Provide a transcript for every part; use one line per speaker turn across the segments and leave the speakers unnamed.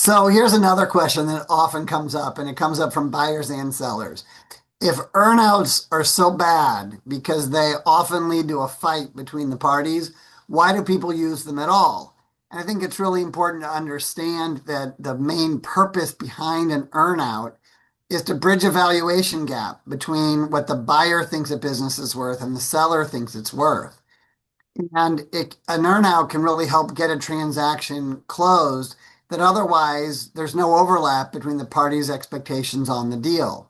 So here's another question that often comes up, and it comes up from buyers and sellers. If earnouts are so bad because they often lead to a fight between the parties, why do people use them at all? And I think it's really important to understand that the main purpose behind an earnout is to bridge a valuation gap between what the buyer thinks a business is worth and the seller thinks it's worth. And an earnout can really help get a transaction closed that otherwise there's no overlap between the parties' expectations on the deal.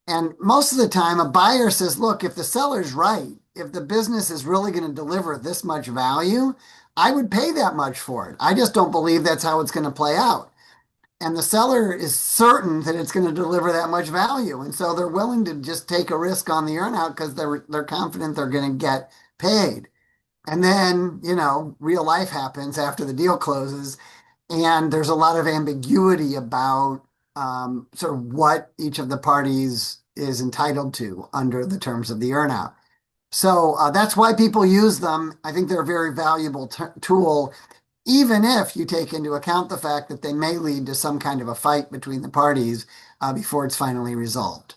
And most of the time, a buyer says, look, if the seller's right, if the business is really going to deliver this much value, I would pay that much for it. I just don't believe that's how it's going to play out. And the seller is certain that it's going to deliver that much value. And so they're willing to just take a risk on the earnout because they're confident they're going to get paid. And then, real life happens after the deal closes, and there's a lot of ambiguity about sort of what each of the parties is entitled to under the terms of the earnout. So that's why people use them. I think they're a very valuable tool, even if you take into account the fact that they may lead to some kind of a fight between the parties before it's finally resolved.